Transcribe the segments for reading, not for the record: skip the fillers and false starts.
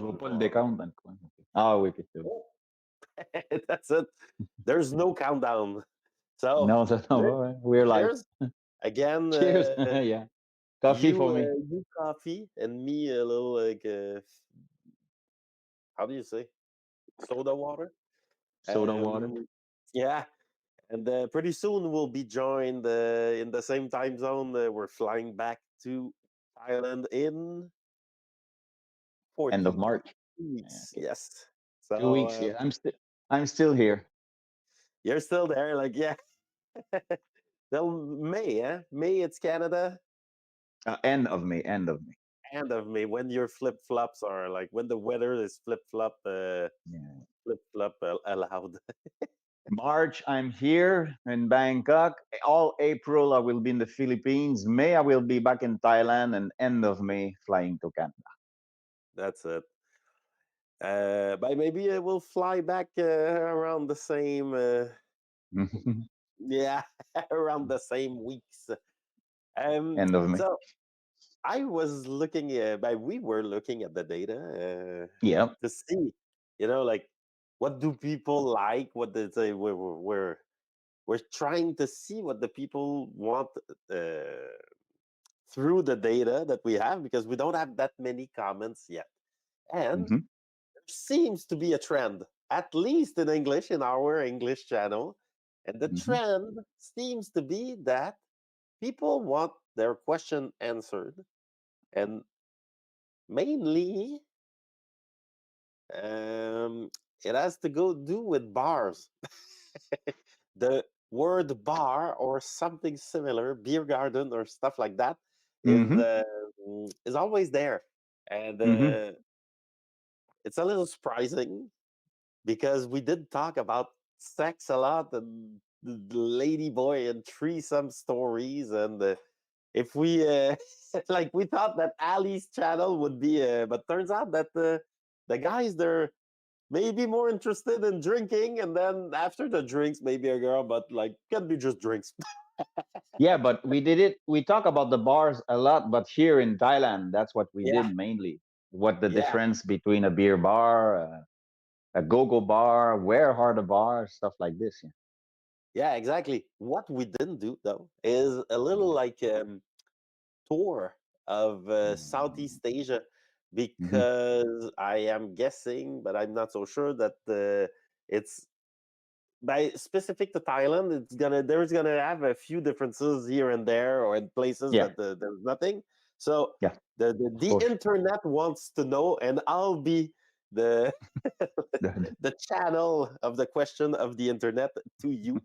Je vois pas le décompte dans le coin. Ok. Ah oui, ok, c'est bon. Oh, that's it. There's no countdown. So Non, ça s'en there, va, ouais. We're live. cheers again. Cheers. Yeah. Coffee for me. You coffee and me a little like how do you say soda water? Soda water. Yeah, and pretty soon we'll be joined in the same time zone. We're flying back to Thailand in End of 14 March. Yeah, weeks. okay. Yes. 2 weeks. So Yeah, I'm still here. you're still there, like yeah. Till May, eh? May it's Canada. End of May. End of May. End of May when your flip flops are like when the weather is Yeah. flip flop allowed. March, I'm here in Bangkok. All April, I will be in the Philippines. May, I will be back in Thailand, and end of May, flying to Canada. That's it. But maybe we'll fly back around the same. Yeah, around the same weeks. End of May. So I was looking. But we were looking at the data Yeah. to see, like what do people like? What they say? We're trying to see what the people want through the data that we have because we don't have that many comments yet. And Hmm. there seems to be a trend, at least in English, in our English channel. And the Hmm. trend seems to be that people want their question answered. And mainly, um, it has to go do with bars. The word bar or something similar, beer garden or stuff like that, Hmm. is always there, and Hmm. it's a little surprising because we did talk about sex a lot and the lady boy and threesome stories, and if we like we thought that Ali's channel would be, but turns out that the guys they're maybe more interested in drinking, and then after the drinks, maybe a girl, but like can be just drinks. Yeah, but we did it. We talk about the bars a lot, but here in Thailand, that's what we Yeah, did mainly. What the yeah, difference between a beer bar, a go-go bar, where are the bars, stuff like this. Yeah. yeah, exactly. What we didn't do though is a little like tour of Southeast Asia Mm-hmm. because I am guessing, but I'm not so sure that it's by specific to Thailand. There's gonna have a few differences here and there, or in places Yeah, that there's nothing. So yeah, of the course. internet wants to know, and I'll be the the channel of the question of the internet to you,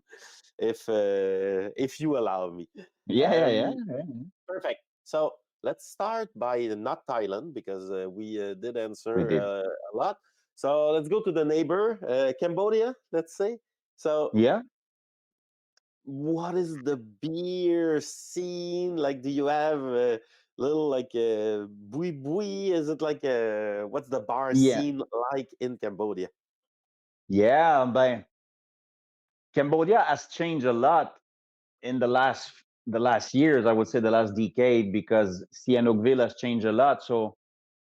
if you allow me. Yeah, yeah, yeah, Um, yeah. Perfect. So let's start by not Thailand because we did We answer did. a lot. So let's go to the neighbor, Cambodia. Let's say. So Yeah, what is the beer scene like? Do you have a little like a bui bui? Is it like a what's the bar yeah, scene like in Cambodia? yeah. But Cambodia has changed a lot in the last years. I would say the last decade because Sihanoukville has changed a lot. So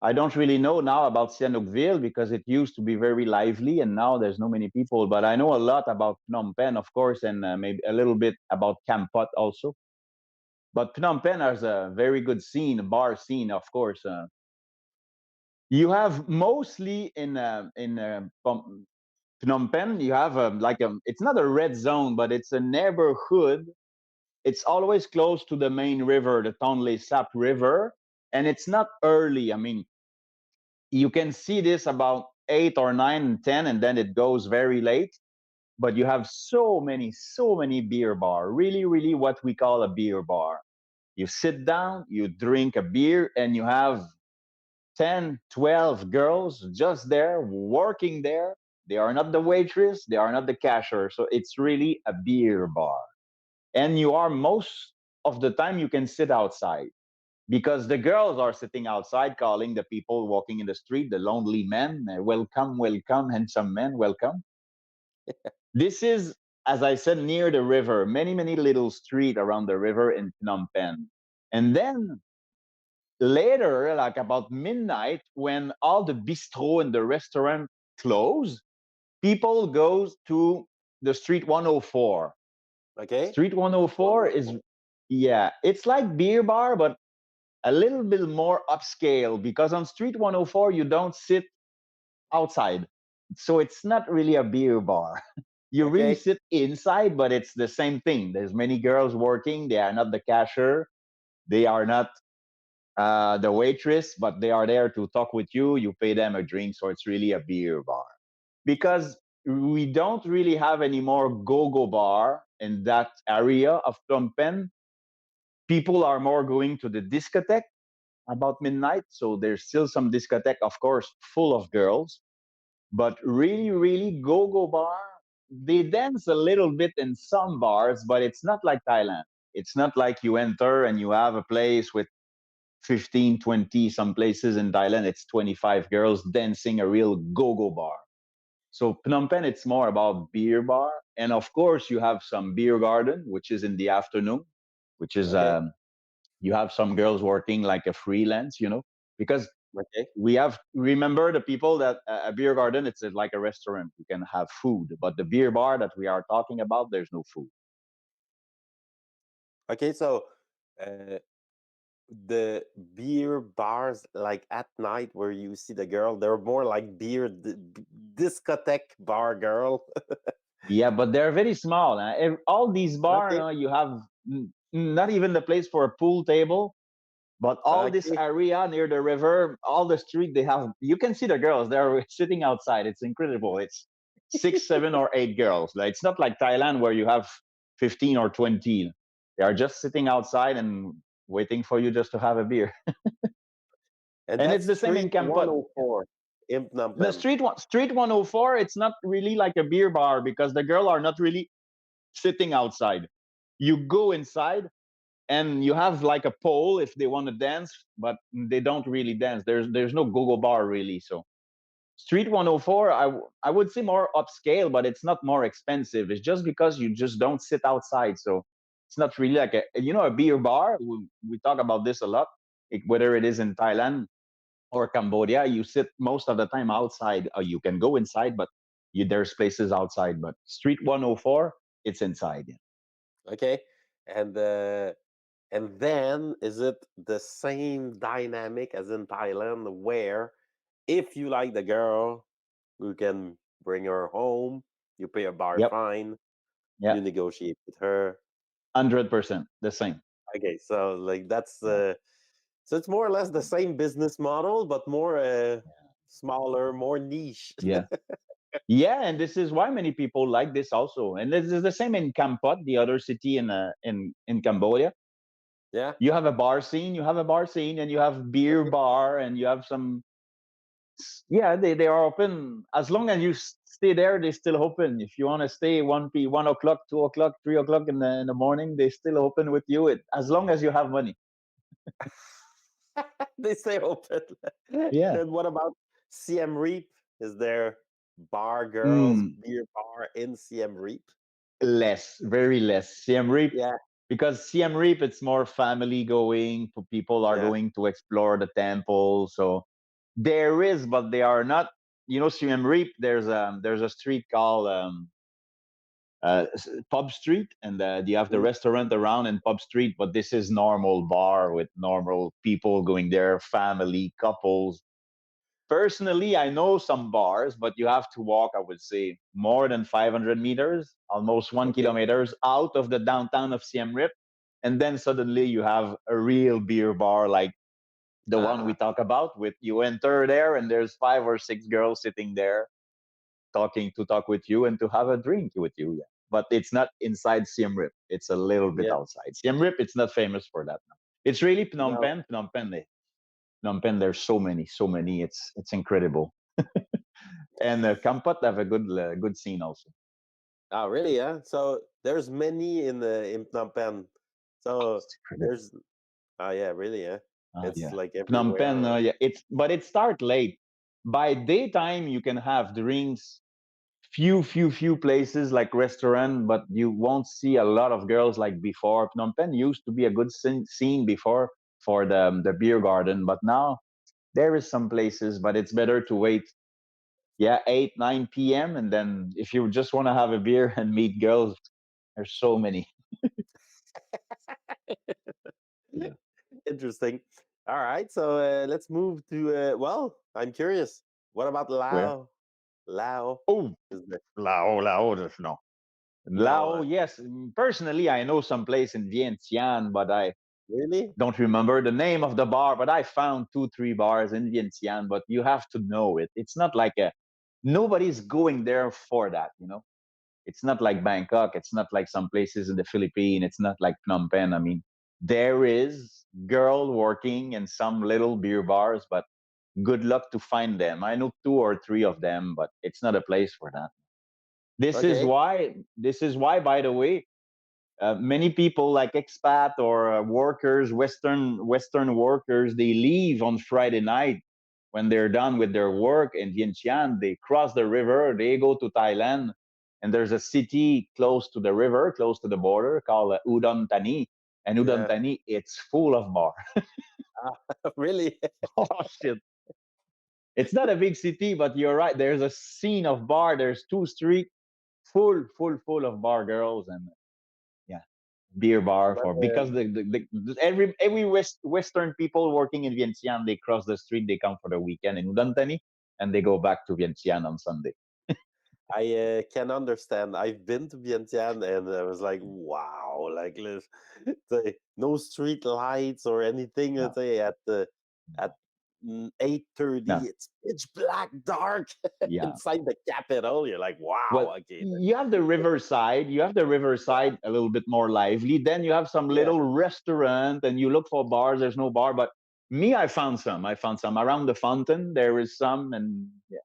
I don't really know now about Sihanoukville because it used to be very lively and now there's no many people. But I know a lot about Phnom Penh, of course, and maybe a little bit about Kampot also. But Phnom Penh has a very good scene, a bar scene, of course. You have mostly in Phnom Penh, you have it's not a red zone, but it's a neighborhood. It's always close to the main river, the Tonle Sap River, and it's not early. I mean, you can see this about 8 or 9 and 10, and then it goes very late. But you have so many beer bar. Really, really, what we call a beer bar. You sit down, you drink a beer, and you have 10, 12 girls just there working there. They are not the waitress, they are not the cashier. So it's really a beer bar. And you are most of the time you can sit outside because the girls are sitting outside calling the people walking in the street, the lonely men, welcome, welcome, handsome men, welcome. This is, as I said, near the river, many, many little street around the river in Phnom Penh. And then Later, like about midnight, when all the bistro and the restaurant close, people goes to the street 104. Okay. Street 104 is, 104. yeah, it's like beer bar, but a little bit more upscale, because on street 104 you don't sit outside, so it's not really a beer bar. You really Okay. sit inside, but it's the same thing. There's many girls working. They are not the cashier, they are not the waitress, but they are there to talk with you. You pay them a drink, so it's really a beer bar. Because we don't really have any more go-go bar in that area of Phnom Penh. People are more going to the discotheque about midnight. So there's still some discotheque, of course, full of girls, but really, really go-go bar. They dance a little bit in some bars, but it's not like Thailand. It's not like you enter and you have a place with 15, 20. Some places in Thailand, it's 25 girls dancing, a real go-go bar. So Phnom Penh, it's more about beer bar. And of course, you have some beer garden, which is in the afternoon, which is Okay. you have some girls working like a freelance, because Okay. we have, remember, the people that a beer garden, it's like a restaurant. You can have food, but the beer bar that we are talking about, there's no food. Okay. So, uh, the beer bars like at night where you see the girl, they're more like discotheque bar girl. Yeah, but they're very small. All these bars, Okay. you have not even the place for a pool table. But all this Okay. area near the river, all the street, they have, you can see the girls. They're sitting outside. It's incredible. It's six, 7 or 8 girls. Like, it's not like Thailand where you have 15 or 20. They are just sitting outside and waiting for you just to have a beer. And And it's that's the same in Street Kampot. 104 in Phnom The Penh. street 104, it's not really like a beer bar because the girls are not really sitting outside. You go inside and you have like a pole if they want to dance, but they don't really dance. There's no go-go bar really. So street 104, I would say more upscale, but it's not more expensive. It's just because you just don't sit outside. So it's not really like a beer bar. We talk about this a lot, whether it is in Thailand or Cambodia. You sit most of the time outside. You can go inside, but there's places outside. But street 104, it's inside. Okay. And and then is it the same dynamic as in Thailand where if you like the girl, you can bring her home, you pay a bar Yep. fine, Yeah. you negotiate with her. 100% the same. Okay, so like that's Yeah. so it's more or less the same business model, but more smaller, more niche. Yeah. Yeah, and this is why many people like this also. And this is the same in Kampot, the other city in Cambodia. Yeah. You have a bar scene, and you have beer Okay. bar, and you have some. Yeah, they are open as long as you stay there. They still open. If you want to stay 1 o'clock, 2 o'clock, 3 o'clock in the morning, they still open with you. As long as you have money. They stay open. Yeah. And what about CM Reap? Is there bar girls, Mm, beer bar in CM Reap? less, very less. Siem Reap, Yeah, because Siem Reap, it's more family going. People are yeah. going to explore the temple. So there is, but they are not. Siem Reap. There's a street called Pub Street, and you have the Mm, restaurant around in Pub Street. But this is normal bar with normal people going there, family, couples. Personally, I know some bars, but you have to walk, I would say, more than 500 meters, almost one okay. kilometers out of the downtown of Siem Reap. And then suddenly you have a real beer bar like the one we Ah, talk about. With you enter there and there's 5 or 6 girls sitting there talking to talk with you and to have a drink with you. Yeah. But it's not inside Siem Reap. It's a little bit yeah. outside. Siem Reap, it's not famous for that. No. It's really Phnom No. Penh. Phnom Penh, there's so many, so many. It's incredible. And Kampat have a good scene also. Oh, really? Yeah. So there's many in the in Phnom Penh. So It's incredible. there's yeah, really, yeah. It's Yeah, like Phnom Penh. everywhere. Yeah, but it start late. By daytime, you can have drinks. Few places like restaurant, but you won't see a lot of girls like before. Phnom Penh used to be a good scene before. for the beer garden. But now there is some places, but it's better to wait. Yeah, 8 9 p.m. and then if you just want to have a beer and meet girls, there's so many. Yeah, Interesting. All right, so let's move to. Well, I'm curious. What about where? Lao? Lao Oh, is the Lao, no. no. Lao, yes. Personally, I know some place in Vientiane, but I Really? don't remember the name of the bar. But I found 2 3 bars in Vientiane, but you have to know it. It's not like a nobody's going there for that, you know. It's not like Bangkok. It's not like some places in the Philippines. It's not like Phnom Penh. I mean, there is girl working in some little beer bars, but good luck to find them. I know 2 or 3 of them, but it's not a place for that. This is Okay. why. This is why, by the way, many people like expat or workers, Western workers, they leave on Friday night when they're done with their work in Vientiane. They cross the river, they go to Thailand, and there's a city close to the river, close to the border, called Udon Thani. And Udon Yeah. Thani, it's full of bar. Really? Oh shit! It's not a big city, but you're right. There's a scene of bar. There's 2 street full of bar girls and yeah, beer bar But for because every Western people working in Vientiane, they cross the street, they come for the weekend in Udantani, and they go back to Vientiane on Sunday. I can understand. I've been to Vientiane and I was like, wow, like no street lights or anything. No, Let's say at 8:30, no, it's pitch black, dark yeah. inside the capital. You're like, Well, wow, okay, you have the riverside. You have the yeah, riverside a little bit more lively. Then you have some yeah. little restaurant, and you look for bars. There's no bar, but me, I found some. I found some around the fountain. There is some, and yeah,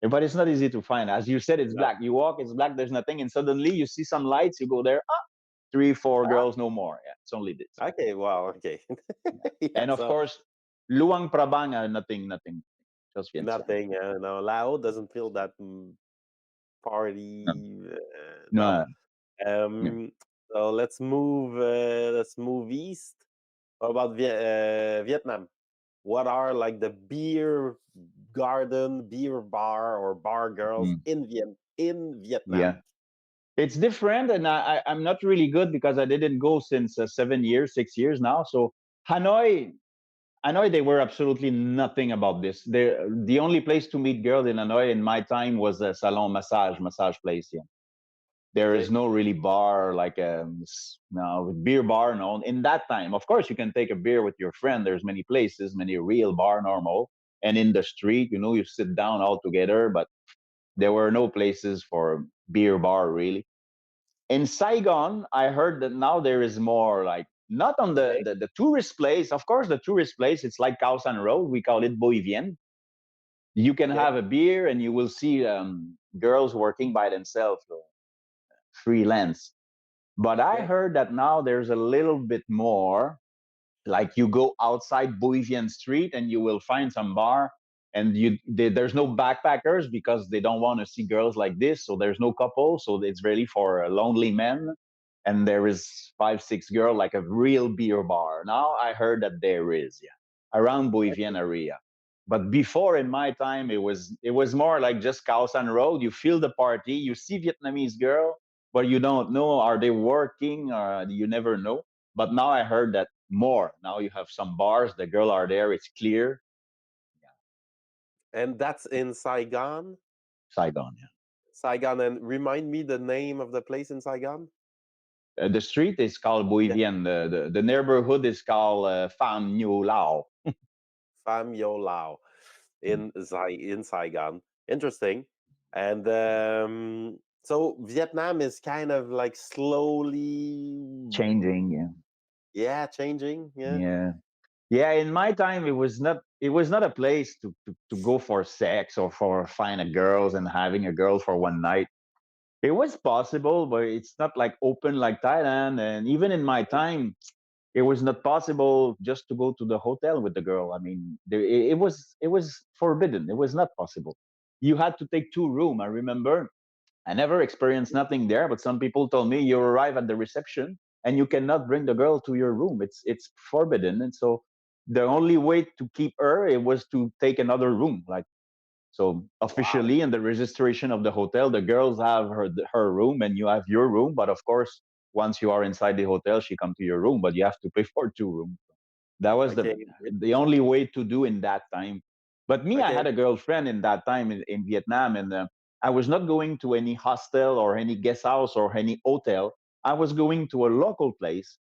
but it's not easy to find. As you said, it's No. black. You walk, it's black. There's nothing, and suddenly you see some lights. You go there. Ah, 3 4 girls, no more. Yeah, it's only this. Okay, wow, okay, Yeah, yeah. and of So course, Luang Prabang, nothing, just Vientiane. nothing. No, Lao doesn't feel that No, party. No. no, no. Um, so let's move. Let's move east. What about Vietnam? What are like the beer garden, beer bar, or bar girls Mm, in yeah, Vietnam? it's different, and I'm not really good because I didn't go since 7 years, 6 years now. So Hanoi, Hanoi, they were absolutely nothing about this. The only place to meet girls in Hanoi in my time was a salon massage place. Yeah. There is Okay, no really bar like no beer bar. No, in that time, of course, you can take a beer with your friend. There's many places, many real bar normal, and in the street, you sit down all together. But there were no places for beer bar really. In Saigon, I heard that now there is more like not on okay, the tourist place. Of course, the tourist place, it's like Khao San Road. We call it Boi Vien. You can okay, have a beer and you will see girls working by themselves, freelance. But I okay, heard that now there's a little bit more. Like you go outside Bolivian Street and you will find some bar, and there's no backpackers because they don't want to see girls like this. So there's no couple. So it's really for lonely men. And there is 5 6 girl like a real beer bar. Now I heard that there is, yeah, around Bolivian area. But before in my time, it was more like just Khao San Road. You feel the party, you see Vietnamese girl, but you don't know are they working or you never know. But now I heard that more. Now you have some bars, the girl are there, it's clear. Yeah, and that's in Saigon. Saigon. Yeah, Saigon, and remind me the name of the place in Saigon. the street is called Bui Yeah, Vien. The neighborhood is called Pham Nhu Lao. Pham Yo Lao Mm. in Saigon. Interesting. And so Vietnam is kind of like slowly, Changing. Yeah, yeah, changing. Yeah. yeah, yeah. In my time, it was not a place to go for sex or for find a girls and having a girl for one night. It was possible, but it's not like open like Thailand. And even in my time, it was not possible just to go to the hotel with the girl. I mean, it was forbidden. It was not possible. You had to take 2 room. I remember. I never experienced nothing there, but some people told me you arrive at the reception. and you cannot bring the girl to your room. It's forbidden. And so the only way to keep her, it was to take another room. Like, so Wow. officially in the registration of the hotel, the girls have her room and you have your room. But of course, once you are inside the hotel, she come to your room, but you have to pay for two rooms. That was Okay. the only way to do in that time. But me, I had Okay. a girlfriend in that time in Vietnam, and I was not going to any hostel or any guest house or any hotel. I was going to a local place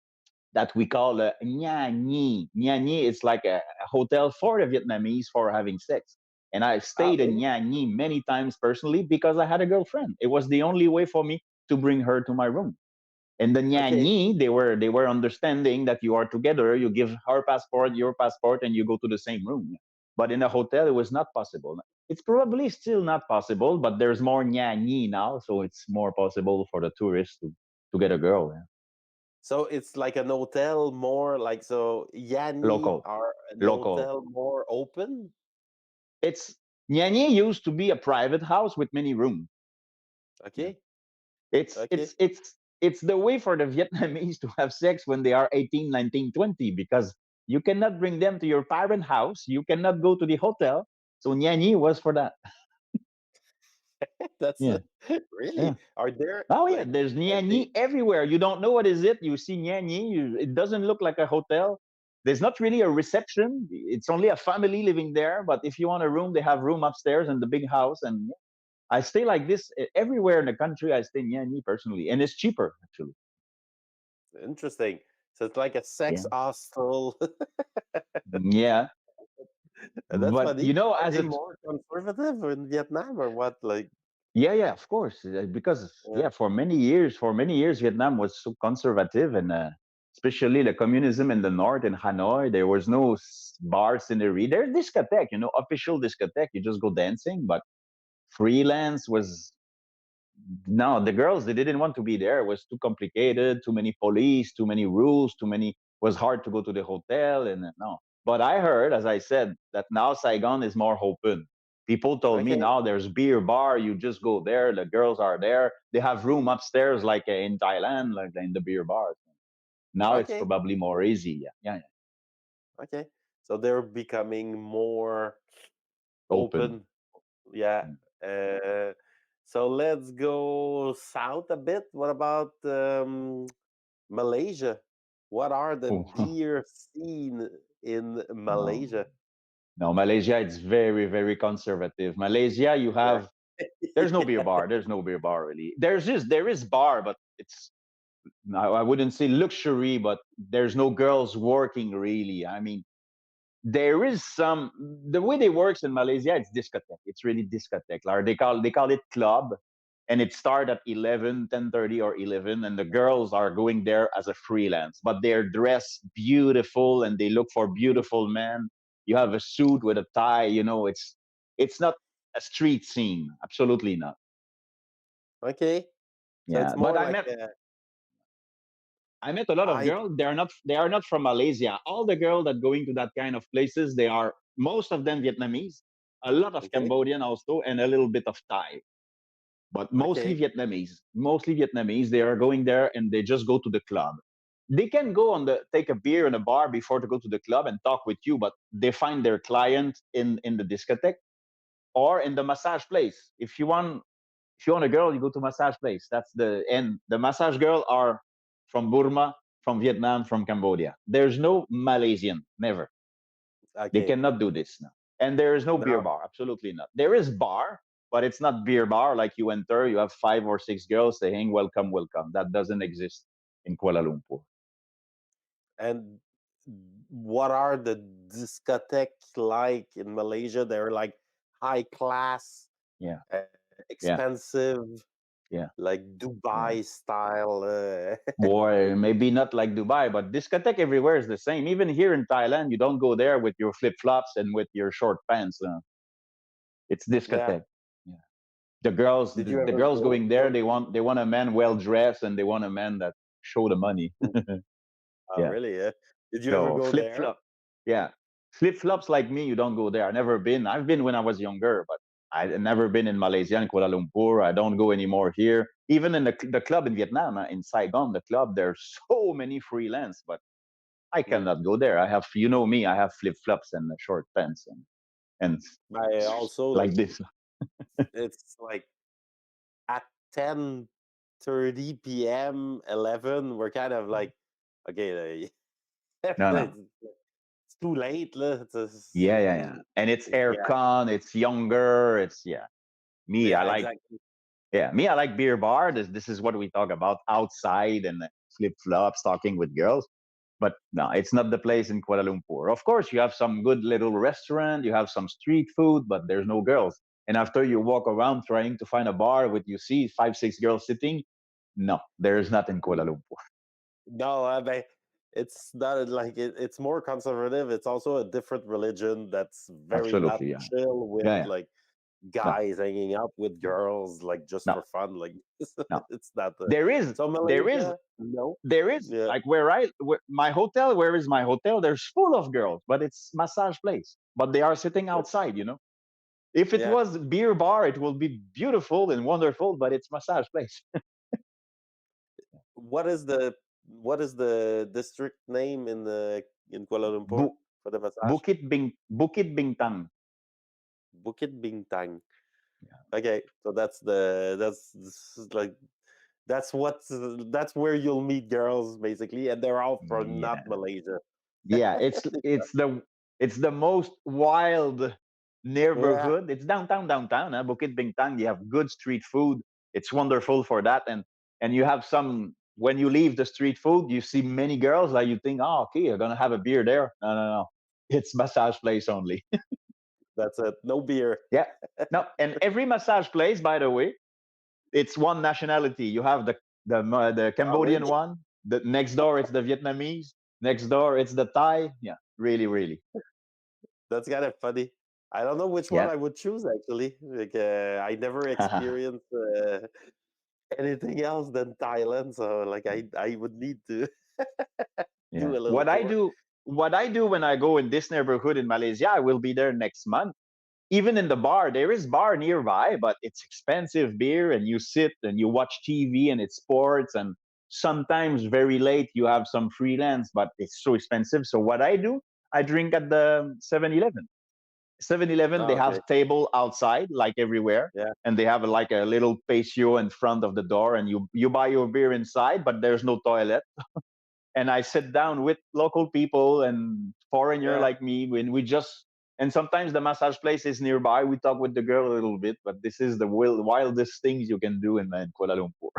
that we call Nha Nhi. Nha Nhi is like a hotel for the Vietnamese for having sex. And I stayed in Really? Nha Nhi many times personally because I had a girlfriend. It was the only way for me to bring her to my room. And the Nha Okay. Nhi, they were understanding that you are together, you give her passport, your passport, and you go to the same room. But in a hotel, it was not possible. It's probably still not possible, but there's more Nha Nhi now, so it's more possible for the tourists to get a girl. Yeah. So it's like an hotel more like so Yanni Local, are an local. hotel more open? It's Nha Nhi used to be a private house with many rooms. Yeah. Okay. It's Okay. it's it's it's the way for the Vietnamese to have sex when they are 18, 19, 20 because you cannot bring them to your parent house. You cannot go to the hotel. So Nha Nhi was for that. That's Yeah. Yeah. really are there Oh yeah, like there's are Nha they Nhi everywhere. You don't know what is it. You see Nha Nhi. It doesn't look like a hotel. There's not really a reception. It's only a family living there. But if you want a room, they have room upstairs in the big house. And I stay like this everywhere in the country. I stay Nha Nhi personally, and it's cheaper actually. interesting? So it's like a sex Yeah. hostel. Yeah. That's But funny. Are as they a more conservative in Vietnam or what? Like, yeah, yeah, of course, because yeah. yeah, for many years, Vietnam was so conservative, and especially the communism in the north in Hanoi, there was no bar scenery. There's discotheque, official discotheque. You just go dancing, but freelance was no, the girls they didn't want to be there. It was too complicated, too many police, too many rules, too many. Was hard to go to the hotel, and no. But I heard, as I said, that now Saigon is more open. People told me Okay. now there's beer bar. You just go there. The girls are there. They have room upstairs, like in Thailand, like in the beer bars. Now it's Okay. probably more easy. Yeah, yeah, yeah. Okay. So they're becoming more Open. open. Yeah. Mm. Uh, so let's go south a bit. What about Malaysia? What are the Oh, beer scene in no, Malaysia? no. Malaysia, it's very, very conservative. Malaysia, you Yeah. have there's no beer bar. There's no beer bar really. There is bar, but it's I wouldn't say luxury, but there's no girls working really. I mean, there is some the way they works in Malaysia. It's discotheque. It's really discotheque. Like they call it club, and it start at 11, 10:30 or 11, and the girls are going there as a freelance, but they're dressed beautiful and they look for beautiful men. You have a suit with a tie. It's not a street scene. Absolutely not. Okay. So Yeah, it's but more I like met a I met a lot of high. girls. They are not from Malaysia. All the girls that going to that kind of places, they are most of them Vietnamese, a lot of Okay. Cambodian also, and a little bit of Thai, but mostly Okay. Vietnamese. Mostly Vietnamese. They are going there and they just go to the club. They can go take a beer in a bar before to go to the club and talk with you, but they find their client in the discotheque or in the massage place. If you want a girl, you go to massage place. That's the massage girl are from Burma, from Vietnam, from Cambodia. There's no Malaysian, never. They Okay. cannot do this now. And there is no beer Now bar, absolutely not. There is bar, but it's not beer bar like you enter, you have 5 or 6 girls saying welcome, welcome. That doesn't exist in Kuala Lumpur. and what are the discotheque like in Malaysia? They're like high class, Yeah, uh, yeah, expensive, yeah, like yeah. Dubai style. Boy, maybe not like Dubai, but discotheque everywhere is the same. Even here in Thailand, you don't go there with your flip flops and with your short pants. It's Yeah. discotheque. Yeah. The girls, Did the, you the ever girls going there, go? they want a man well dressed and they want a man that show the money. Oh, Yeah. really? Yeah. Did you ever So go flip there? flop. Yeah. Flip flops like me, you don't go there. I never been. I've been when I was younger, but I've never been in Malaysia and Kuala Lumpur. I don't go anymore here. Even in the club in Vietnam, in Saigon, the club, there's so many freelance, but I Mm. cannot go there. I have, you know me, I have flip flops and short pants and I also like like this. it's like at 10:30 p.m., 11, we're kind of like, okay, No, no. it's too late. Yeah, yeah, yeah. And it's Yeah, aircon, it's younger, it's yeah. Me, I yeah, like exactly. yeah, me, I like beer bar. This is what we talk about outside and flip flops, talking with girls. But no, it's not the place in Kuala Lumpur. Of course, you have some good little restaurant, you have some street food, but there's no girls. And after you walk around trying to find a bar with you see five, six girls sitting, no, there is not in Kuala Lumpur. No, I mean, it's not like it's more conservative. It's also a different religion that's very not Absolutely, yeah, chill with yeah, yeah. like No, guys hanging out with girls like just no, for fun. Like no. it's not the There is, so there is Malaysia. No, there is yeah, like my hotel, where is my hotel, there's full of girls, but it's massage place, but they are sitting outside, if it yeah. was beer bar it will be beautiful and wonderful, but it's massage place. What is the district name in Kuala Lumpur Bu- for the massage? Bukit Bintang. Bukit Bintang. Yeah. Okay, so that's this is like that's where you'll meet girls basically, and they're all from not Yeah, Malaysia. yeah, it's the most wild Yeah, neighborhood. It's downtown, Bukit Bintang. You have good street food. It's wonderful for that, and you have some. When you leave the street food, you see many girls. Like you think, oh, okay, you're gonna have a beer there. No, no, no. It's massage place only. that's it. No beer. Yeah. No, and every massage place, by the way, it's one nationality. You have the Oh, Cambodian really? one. The next door, it's the Vietnamese. Next door, it's the Thai. Yeah, really, really. That's kind of funny. I don't know which one Yeah. I would choose actually. Like, I never experienced anything else than Thailand, so like I would need to Yeah. do a little What I tour. do, what I do when I go in this neighborhood in Malaysia, I will be there next month. Even in the bar, there is bar nearby, but it's expensive beer, and you sit and you watch TV and it's sports, and sometimes very late you have some freelance, but it's so expensive. So what I do, I drink at the 7-Eleven. 7-Eleven, they Oh, okay. have table outside like everywhere, Yeah. and they have like a little patio in front of the door, and you buy your beer inside, but there's no toilet. And I sit down with local people and foreigner Yeah. like me when we just, and sometimes the massage place is nearby. We talk with the girl a little bit, but this is the wildest things you can do in Kuala Lumpur.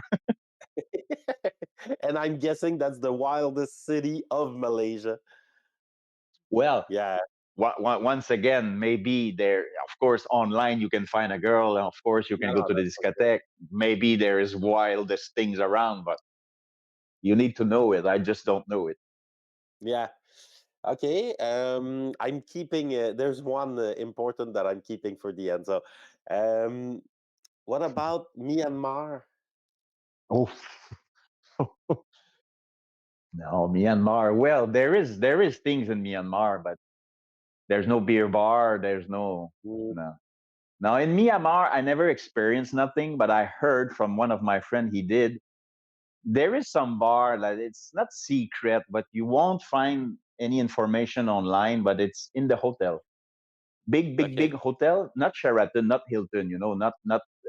And I'm guessing that's the wildest city of Malaysia. Well, Yeah. once again, maybe there, of course, online you can find a girl, and of course you No, can go no, to the that's for sure. discotheque. Maybe there is wildest things around, but you need to know it. I just don't know it. Yeah. Okay. I'm keeping. There's one important that I'm keeping for the end. So, um, what about Myanmar? Oh no, Myanmar. Well, there is things in Myanmar, but there's no beer bar. There's Mm, no. Now in Myanmar, I never experienced nothing, but I heard from one of my friend he did. There is some bar that it's not secret, but you won't find any information online. But it's in the hotel, big, big, big okay. hotel, not Sheraton, not Hilton, not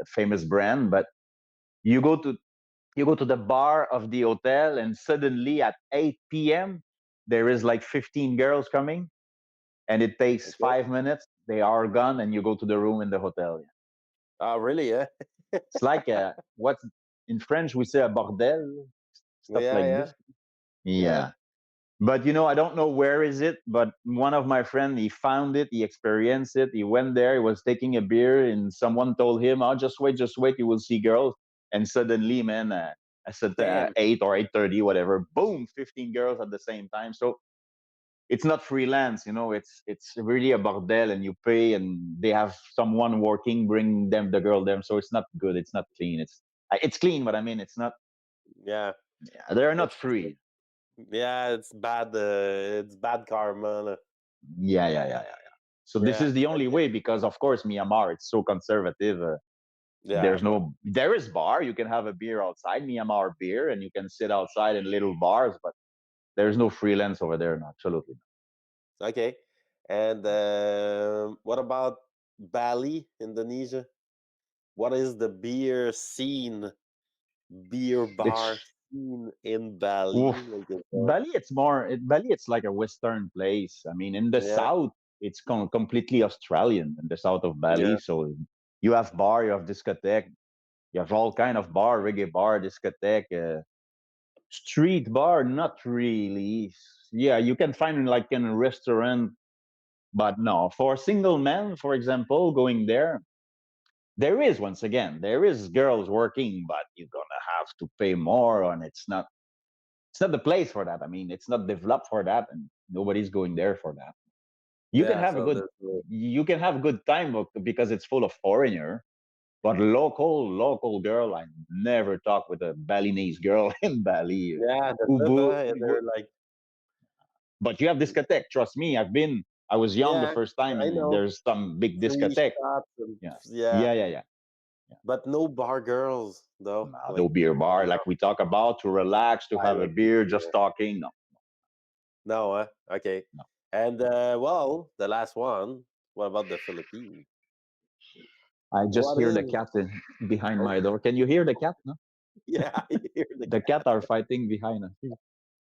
a famous brand, but you go to you go to the bar of the hotel, and suddenly at 8 p.m. there is like 15 girls coming, and it takes Okay. 5 minutes. They are gone, and you go to the room in the hotel. Oh, really? Yeah. It's like what in French we say a bordel, stuff Yeah. like Yeah. this. Yeah. Yeah. But I don't know where is it, but one of my friend, he found it, he experienced it, he went there, he was taking a beer, and someone told him, oh, just wait, you will see girls. And suddenly, man, I said Damn. 8 or 8:30, whatever, boom, 15 girls at the same time. So it's not freelance, it's really a bordel, and you pay, and they have someone working, bring them the girl them. So it's not good, it's not clean. It's clean, but I mean, it's not. Yeah. Yeah, they're not It's free. yeah. It's bad. It's bad karma. Yeah, yeah, yeah, yeah. So this Yeah. is the only Okay. way because, of course, Myanmar it's so conservative. Yeah. There is bar. You can have a beer outside, Myanmar beer, and you can sit outside in little bars, but there's no freelance over there. No, absolutely not. Okay. And what about Bali, Indonesia? What is the beer scene, beer bar It's scene in Bali? oof. Like, Bali. It's like a Western place. I mean, in the yeah, south, it's completely Australian. In the south of Bali, yeah. so you have bar, you have discotheque, you have all kind of bar, reggae bar, discotheque, street bar. Not really. Yeah, you can find like in a restaurant, but no. For single men, for example, going there, there is once again there is girls working, but you're gonna have to pay more, and it's not the place for that. I mean, it's not developed for that, and nobody's going there for that. You can Yeah, have a so good there's no, you can have a good time because it's full of foreigner, but local girl, I never talk with a Balinese girl in Bali. yeah, that's it. Ubu, They're like, but you have discotheque. Trust me, I was young the yeah, first time, I and know, there's some big three discotheque. shots and Yeah, yeah, yeah. but no bar girls though. No Like, beer bar no, like we talk about to relax, to have a silent beer, just beer. talking. No, No, okay. no. And well, the last one. What about the Philippines? I just What hear the is? cat behind Oh, my door. Can you hear the cat? No, yeah, I hear the the cat cat. are fighting behind us.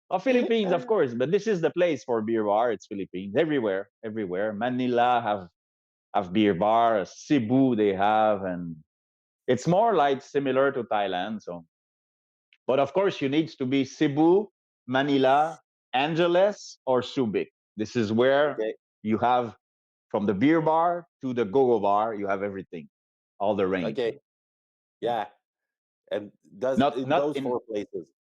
Oh, Philippines, of course, but this is the place for beer bar. It's Philippines everywhere, everywhere. Manila have beer bar. Cebu they have, and it's more like similar to Thailand. So, but of course, you need to be Cebu, Manila, Angeles, or Subic. This is where Okay, you have from the beer bar to the go-go bar. You have everything, all the range. okay, yeah. And does Not in not those in four places?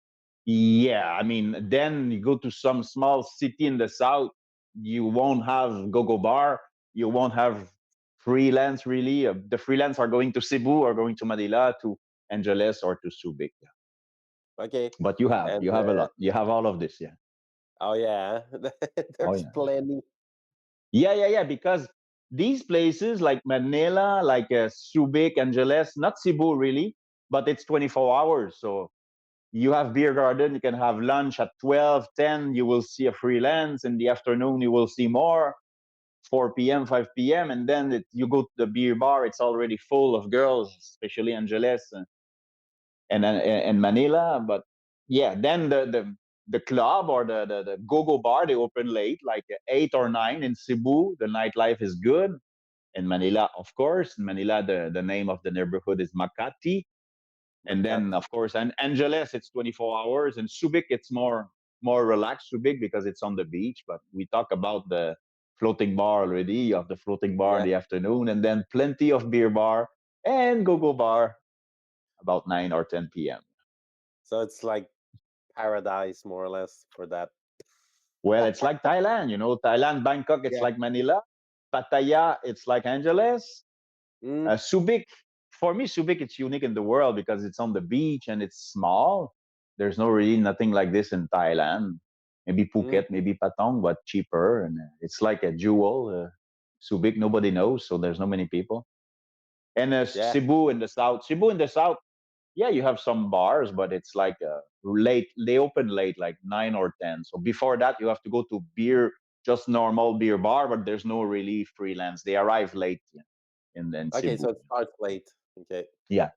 Yeah, I mean, then you go to some small city in the south, you won't have go-go bar, you won't have freelance really. The freelance are going to Cebu or going to Manila, to Angeles or to Subic. Yeah. Okay, But and you have a lot. You have all of this. Yeah. oh yeah, Oh there's yeah. plenty. Yeah. Because these places like Manila, like Subic, Angeles, not Cebu really, but it's 24 hours. So you have beer garden, you can have lunch at 12, 10. You will see a freelance. In the afternoon you will see more, 4 p.m., 5 p.m., and then you go to the beer bar, it's already full of girls, especially Angeles and Manila. But yeah, then the club or the go-go bar, they open late, like 8 or 9. In Cebu the nightlife is good. In Manila, of course, in Manila the name of the neighborhood is Makati. And then Makati. of course, and Angeles, it's 24 hours. And Subic, it's more relaxed. Subic, because it's on the beach. But we talk about the floating bar already. You have the floating bar in Yeah, the afternoon, and then plenty of beer bar and go-go bar about 9 or 10 p.m. so it's like paradise more or less for that. Well, it's like Thailand, Thailand, Bangkok, it's Yeah. like Manila. Pattaya, it's like Angeles. Mm, Subic, for me, Subic, it's unique in the world because it's on the beach and it's small. There's no really nothing like this in Thailand. Maybe mm, Phuket, maybe Patong, but cheaper. And it's like a jewel. Subic, nobody knows, so there's no many people. And yeah. Cebu in the south, yeah, you have some bars, but it's like late. They open late, like 9 or 10. So before that, you have to go to just normal beer bar, but there's no really freelance. They arrive late, yeah, in Okay, Cebu. so it starts late. Okay, Yeah,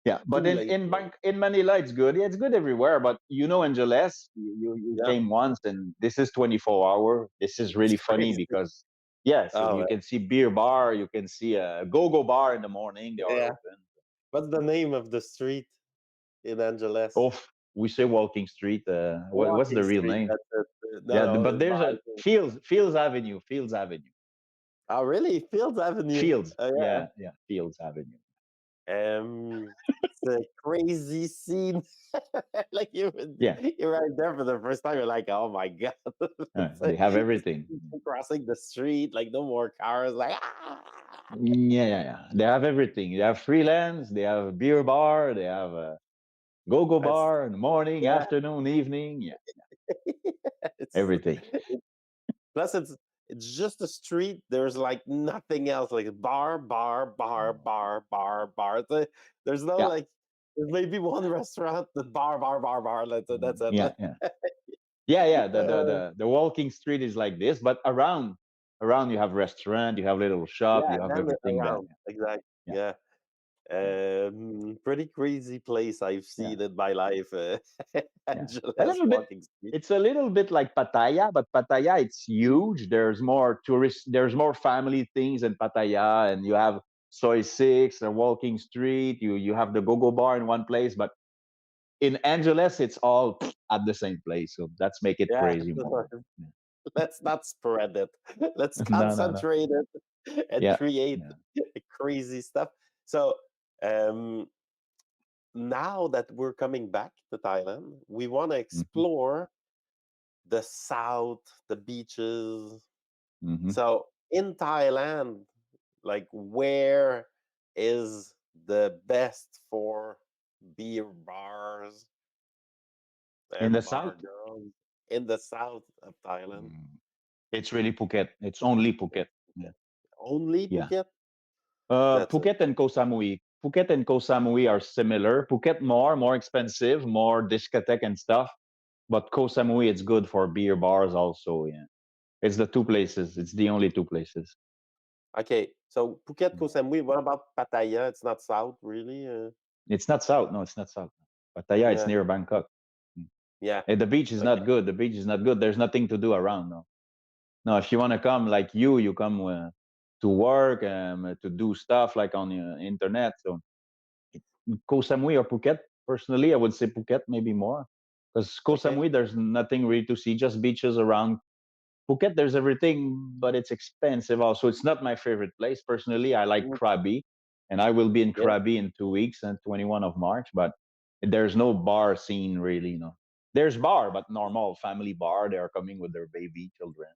yeah. But too late. in Manila, it's good. Yeah, it's good everywhere. But Angeles, you Yeah, came once, and this is 24 hour. This is it's really funny crazy. because yeah, so Oh you can see beer bar, you can see a go-go bar in the morning. They are yeah. open. What's the name of the street in Angeles? Oh, we say Walking Street. What's Walking the real Street. name? That's it. No, Yeah, no, but it's there's a Bible. Fields Avenue. Fields Avenue. Oh, really? Fields Avenue. Fields. Oh yeah. Yeah. Fields Avenue. It's a crazy scene. Like Yeah, you're right there for the first time. You're like, oh my god! It's they like have everything. people crossing the street, like no more cars. Like ah! Yeah. They have everything. They have freelance. They have a beer bar. They have a go-go That's bar in the morning, yeah. afternoon, evening. Yeah, It's everything. plus It's just a street. There's like nothing else. Like bar, bar, bar, bar, bar, bar. There's no Yeah. like. There's maybe one restaurant. The bar, bar, bar, bar. That's it. Yeah, yeah. Yeah, yeah. The, the Uh, the the walking street is like this, but around you have restaurant, you have little shop, yeah. you have Then everything there. around exactly. Yeah, Yeah. yeah, Pretty crazy place I've yeah, seen in my life. yeah. A Angela's little bit. walking street. It's a little bit like Pattaya, but Pattaya it's huge. There's more tourists. There's more family things in Pattaya, and you have Soy Six, a walking street. You have the go-go bar in one place, but in Angeles, it's all at the same place. So that's make it Yeah. crazy more. Yeah. Let's not spread it. Let's No, no, no. concentrate it and Yeah, create yeah. crazy stuff. So um, now that we're coming back to Thailand, we want to Hmm. explore the south, the beaches. Hmm. So in Thailand, like where is the best for beer bars In the and bar south, girls in the south of Thailand? mm, it's really Phuket. It's only Phuket. Yeah, Only yeah. Phuket? That's it. Phuket and Koh Samui. Phuket and Koh Samui are similar. Phuket more expensive, more discotheque and stuff. But Koh Samui, it's good for beer bars also. Yeah, it's the two places. It's the only two places. Okay, so Phuket, Koh Yeah. Samui. What about Pattaya? It's not south, really. It's not south. No, it's not south. Pattaya, it's Yeah, near Bangkok. Mm. yeah. And the beach is Okay, not good. The beach is not good. There's nothing to do around. No, no. If you want to come, like you come to work, to do stuff like on the internet. So Koh Samui or Phuket. Personally, I would say Phuket maybe more because Koh okay. Samui there's nothing really to see, just beaches around. Phuket there's everything, but it's expensive also. It's not my favorite place personally. I like Mm, Krabi, and I will be in yeah, Krabi in 2 weeks and 21 of March. But there's no bar scene really. There's bar, but normal family bar. They are coming with their baby children.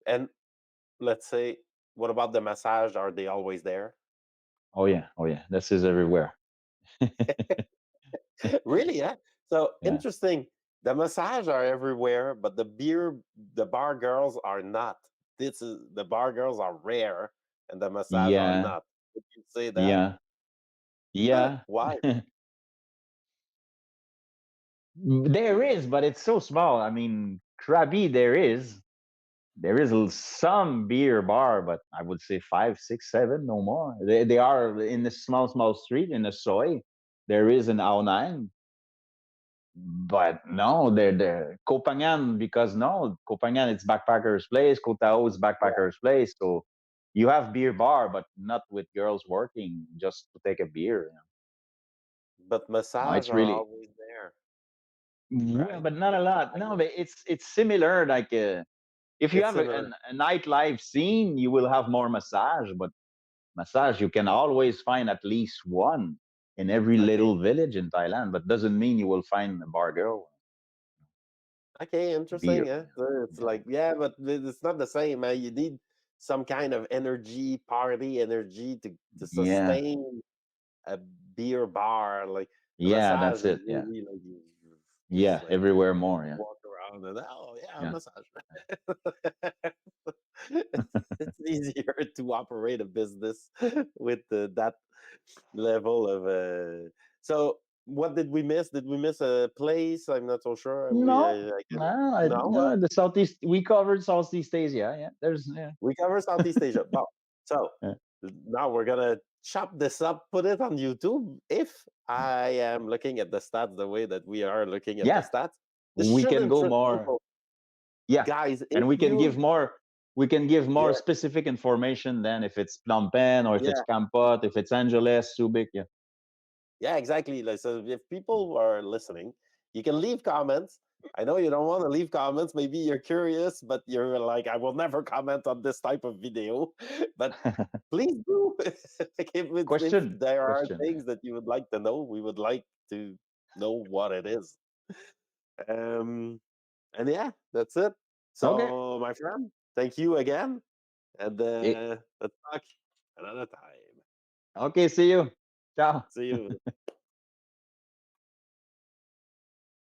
and let's say, what about the massage? Are they always there? Oh yeah, this is everywhere. Really? Yeah. So Yeah, interesting. The massage are everywhere, but the bar girls are not. This is the bar girls are rare, and the massage are yeah, not. Would you say that? yeah, yeah. Why? There is, but it's so small. I mean, Krabi, there is some beer bar, but I would say five, six, seven, no more. They are in the small street in the soy. There is an Aonang, but no, they're Kopangan because no, Kopangan it's backpackers place, Kotao is Yeah. backpackers place. So you have beer bar, but not with girls working just to take a beer. But No, massage it's are really always there, yeah, right? but not a In lot. No, Thailand. but it's similar. Like if you It's have similar. a nightlife scene, you will have more massage. But massage, you can always find at least one in every Okay. little village in Thailand. But doesn't mean you will find a bar girl Okay, interesting. beer. Yeah, so it's Yeah, like yeah, but it's not the same. Man. You need some kind of energy, party energy to yeah, sustain a beer bar. Like a yeah. massage That's is it. Yeah, really like you just yeah. like Everywhere more. Yeah, walk around and oh yeah, yeah. massage. It's easier to operate a business with that level of. So what did we miss? Did we miss a place? I'm not so sure. No, I can no, no. no. The Southeast. We covered Southeast Asia. Yeah, there's yeah. We cover Southeast Asia. Well, so Yeah. now we're gonna chop this up, put it on YouTube. If I am looking at the stats the way that we are looking at the Yeah, stats, this we should can go interest more. people. Yeah, Guys, if and we can give you more. We can give more yeah, specific information than if it's Phnom Penh or if it's yeah, Kampot, if it's Angeles, Subic. Yeah. yeah, exactly. Like so if people are listening, you can leave comments. I know you don't want to leave comments. Maybe you're curious, but you're like, I will never comment on this type of video. But please do. Like if Question, there are question. things that you would like to know, we would like to know what it is. Um, and yeah, that's it. Okay. So, my friend, thank you again, and Eh, let's talk another time. Okay. See you. Ciao. See you.